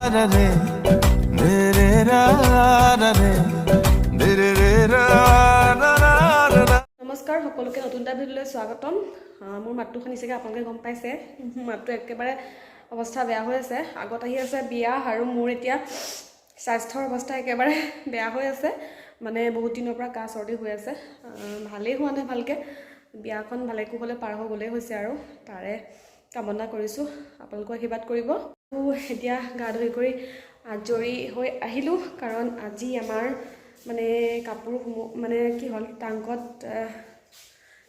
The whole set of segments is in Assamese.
নমস্কাৰ সকলোকে নতুন এটা ভিডিঅ'লৈ স্বাগতম। মোৰ মাতটো শুনিছেগে আপোনালোকে গম পাইছে। মাতটো একেবাৰে অৱস্থা বেয়া হৈ আছে। আগত আহি আছে বিয়া আৰু মোৰ এতিয়া স্বাস্থ্যৰ অৱস্থা একেবাৰে বেয়া হৈ আছে। মানে বহুত দিনৰ পৰা কাহ চৰ্দি হৈ আছে। ভালেই হোৱা নাই ভালকৈ। বিয়াখন ভালে কুশলে পাৰ হৈ গ'লেই হৈছে আৰু তাৰে কামনা কৰিছোঁ। আপোনালোকে আশীৰ্বাদ কৰিব। এতিয়া গা ধুই কৰি আজৰি হৈ আহিলোঁ, কাৰণ আজি আমাৰ মানে কাপোৰ মানে কি হ'ল, টাংকত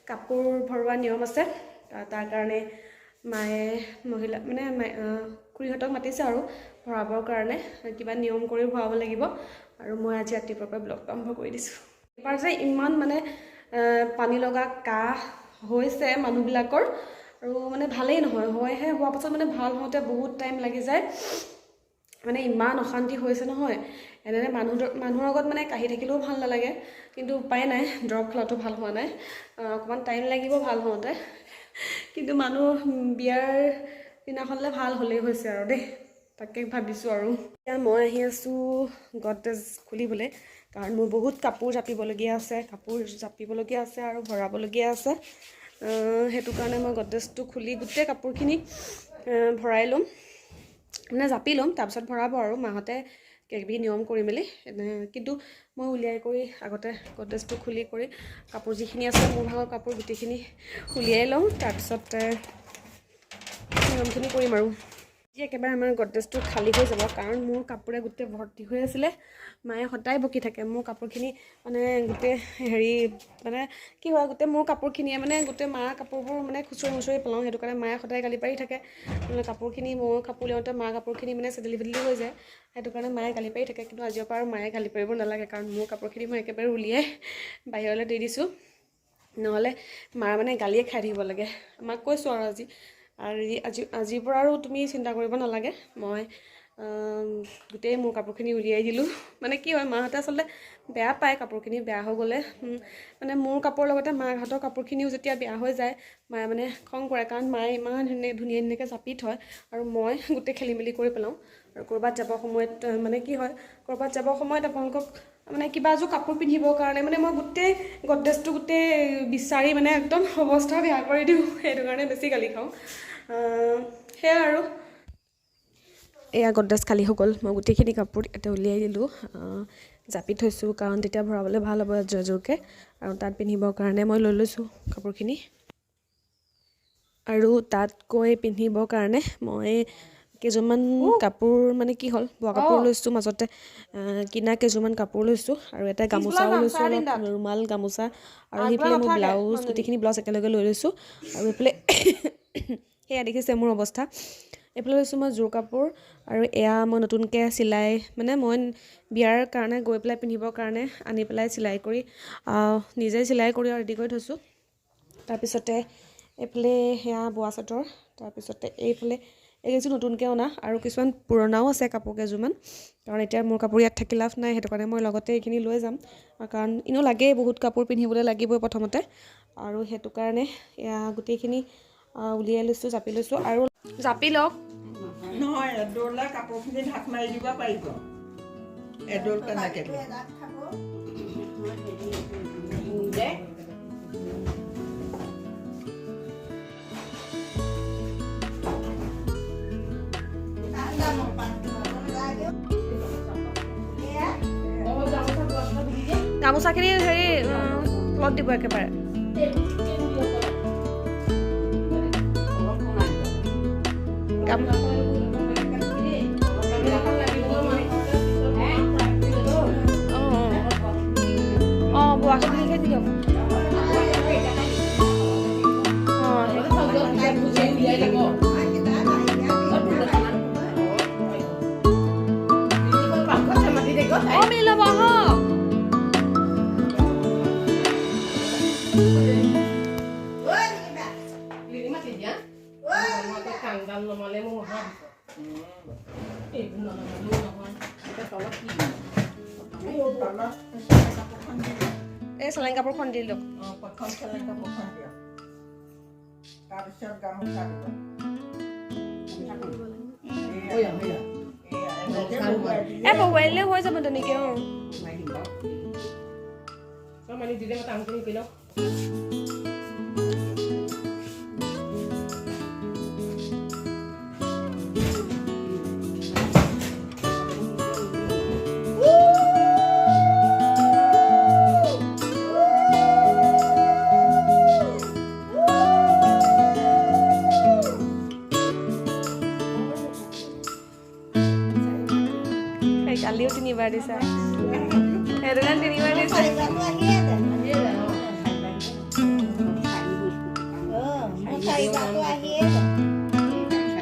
কাপোৰ ভৰোৱা নিয়ম আছে। তাৰ কাৰণে মায়ে মহিলা মানে খুৰীহঁতক মাতিছে আৰু ভৰাবৰ কাৰণে কিবা নিয়ম কৰি ভৰাব লাগিব। আৰু মই আজি ৰাতিপুৱাৰ পৰা ব্লগ আৰম্ভ কৰি দিছোঁ। এবাৰ যে ইমান মানে পানী লগা কাহ হৈছে মানুহবিলাকৰ, আৰু মানে ভালেই নহয়, হয়হে হোৱাৰ পাছত মানে ভাল হওঁতে বহুত টাইম লাগি যায়। মানে ইমান অশান্তি হৈছে নহয়। এনে মানুহৰ আগত মানে কাহি থাকিলেও ভাল নালাগে, কিন্তু উপায় নাই, দৰৱ খোৱাটো ভাল হোৱা নাই। অকণমান টাইম লাগিব ভাল হওঁতে, কিন্তু মানুহ বিয়াৰ দিনাখনলৈ ভাল হ'লেই হৈছে আৰু দেই, তাকে ভাবিছোঁ। আৰু এতিয়া মই আহি আছোঁ গডৰেজ খুলিবলৈ, কাৰণ মোৰ বহুত কাপোৰ জাপিবলগীয়া আছে আৰু ভৰাবলগীয়া আছে। সেইটো কাৰণে মই গডৰেজটো খুলি গোটেই কাপোৰখিনি ভৰাই ল'ম, মানে জাপি ল'ম, তাৰপিছত ভৰাব আৰু মাহঁতে কিবাকিবি নিয়ম কৰি মেলি। কিন্তু মই উলিয়াই কৰি আগতে গডৰেজটো খুলি কৰি কাপোৰ যিখিনি আছে মোৰ ভাগৰ কাপোৰ গোটেইখিনি উলিয়াই লওঁ, তাৰপিছতে নিয়মখিনি কৰিম। আৰু একেবাৰে আমাৰ গডৰেজটো খালী হৈ যাব, কাৰণ মোৰ কাপোৰে গোটেই ভৰ্তি হৈ আছিলে। মায়ে সদায় বকি থাকে মোৰ কাপোৰখিনি মানে গোটেই মানে কি হয়, গোটেই মোৰ কাপোৰখিনিয়ে মানে গোটেই মাৰ কাপোৰবোৰ মানে খুচৰি মুচৰি পেলাওঁ। সেইটো কাৰণে মায়ে সদায় গালি পাৰি থাকে। মানে কাপোৰখিনি মোৰ কাপোৰ উলিয়াওঁতে মাৰ কাপোৰখিনি মানে চেদেলি ভেদেলি হৈ যায়, সেইটো কাৰণে মায়ে গালি পাৰি থাকে। কিন্তু আজিৰ পৰা আৰু মায়ে গালি পাৰিব নালাগে, কাৰণ মোৰ কাপোৰখিনি মই একেবাৰে উলিয়াই বাহিৰলৈ দি দিছোঁ, নহ'লে মাৰ মানে গালিয়ে খাই থাকিব লাগে। মাক কৈছোঁ আৰু আজিৰ পৰা আৰু তুমি চিন্তা কৰিব নালাগে, মই গোটেই মোৰ কাপোৰখিনি উলিয়াই দিলোঁ। মানে কি হয়, মাহঁতে আচলতে বেয়া পায় কাপোৰখিনি বেয়া হৈ গ'লে। মানে মোৰ কাপোৰৰ লগতে মাহঁতৰ কাপোৰখিনিও যেতিয়া বেয়া হৈ যায়, মায়ে মানে খং কৰে, কাৰণ মায়ে ইমান ধুনীয়াকৈ জাপি থয় আৰু মই গোটেই খেলি মেলি কৰি পেলাওঁ। আৰু ক'ৰবাত যাবৰ সময়ত মানে কি হয়, ক'ৰবাত যাবৰ সময়ত আপোনালোকক মানে কিবা এযোৰ কাপোৰ পিন্ধিবৰ কাৰণে মানে মই গোটেই গডৰেজটো গোটেই বিচাৰি মানে একদম অৱস্থা বেয়া কৰি দিওঁ, সেইটো কাৰণে বেছি গালি খাওঁ। সেয়া আৰু এয়া গডৰেজ খালী হৈ গ'ল। মই গোটেইখিনি কাপোৰ এতিয়া উলিয়াই দিলোঁ, জাপি থৈছোঁ, কাৰণ তেতিয়া ভৰাবলৈ ভাল হ'ব এযোৰকে। আৰু তাত পিন্ধিবৰ কাৰণে মই লৈ লৈছোঁ কাপোৰখিনি। আৰু তাত গৈ পিন্ধিবৰ কাৰণে মই কেইযোৰমান কাপোৰ মানে কি হ'ল, বোৱা কাপোৰ লৈছোঁ, মাজতে কিনা কেইযোৰমান কাপোৰ লৈছোঁ, আৰু এটা গামোচাও লৈছোঁ, অলপ ৰুমাল গামোচা, আৰু সেইফালে মোৰ ব্লাউজ, গোটেইখিনি ব্লাউজ একেলগে লৈ লৈছোঁ। আৰু এইফালে সেয়া দেখিছে মোৰ অৱস্থা। এইফালে লৈছোঁ মই জোৰ কাপোৰ, আৰু এয়া মই নতুনকৈ চিলাই, মানে মই বিয়াৰ কাৰণে গৈ পেলাই পিন্ধিবৰ কাৰণে আনি পেলাই চিলাই কৰি নিজেই চিলাই কৰি ৰেডি কৰি থৈছোঁ। তাৰপিছতে এইফালে সেয়া বোৱা চাদৰ, তাৰপিছতে এইফালে এইকেইযোৰ নতুনকৈ অনা, আৰু কিছুমান পুৰণাও আছে কাপোৰ কেইযোৰমান, কাৰণ এতিয়া মোৰ কাপোৰ ইয়াত থাকি লাভ নাই। সেইটো কাৰণে মই লগতে এইখিনি লৈ যাম, কাৰণ এনেও লাগেই, বহুত কাপোৰ পিন্ধিবলৈ লাগিবই প্ৰথমতে। আৰু সেইটো কাৰণে এয়া গোটেইখিনি উলিয়াই লৈছোঁ, জাপি লৈছোঁ। আৰু জাপি লওক নহয়, এডোলা কাপোৰখিনি ঢাক মাৰি দিব পাৰিব। এডোল কেনেকৈ গামোচাখিনি তলত দিব একেবাৰে। বোৱা কাপোৰখিনিকে দি দিয়ক। মিলি ল'ব আহক। এই চেলেং কাপোৰখন দি দিয়ক। প্ৰথম চেলেং কাপোৰখন দিয়ক, তাৰপিছত গামোচা দিব। বহুৱাই দিলে হৈ যাব তেনেকৈ। অঁ মানে দিলে মই কামখিনি কৰি লওঁ। কালিও 3বাৰ দিছা, সেইটো কাৰণে 3বাৰ দিছা।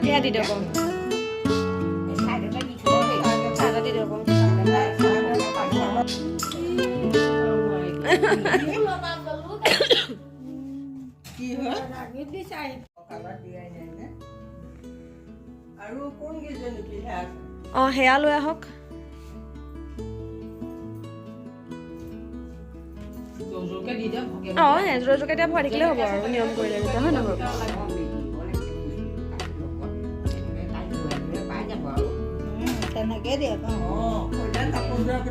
এয়া দি দিয়ক, চাদা দি দিয়ক। কি হয় আৰু কোন কেইজনী পিন্ধা আছে? অঁ সেয়া লৈ আহক। অঁ এযোৰ এযোৰকৈ এতিয়া ভৰাই থাকিলে হ'ব আৰু নিয়ম কৰিলে যেতিয়া, হয় নহয়?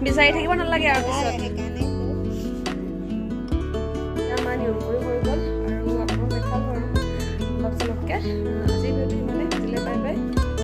বিচাৰি থাকিব নালাগে আৰু পিছত আমাৰ নিয়ম কৰি হৈ গ'ল আৰু আপোনাক দেখালোঁ আৰু অলপ চলপকৈ।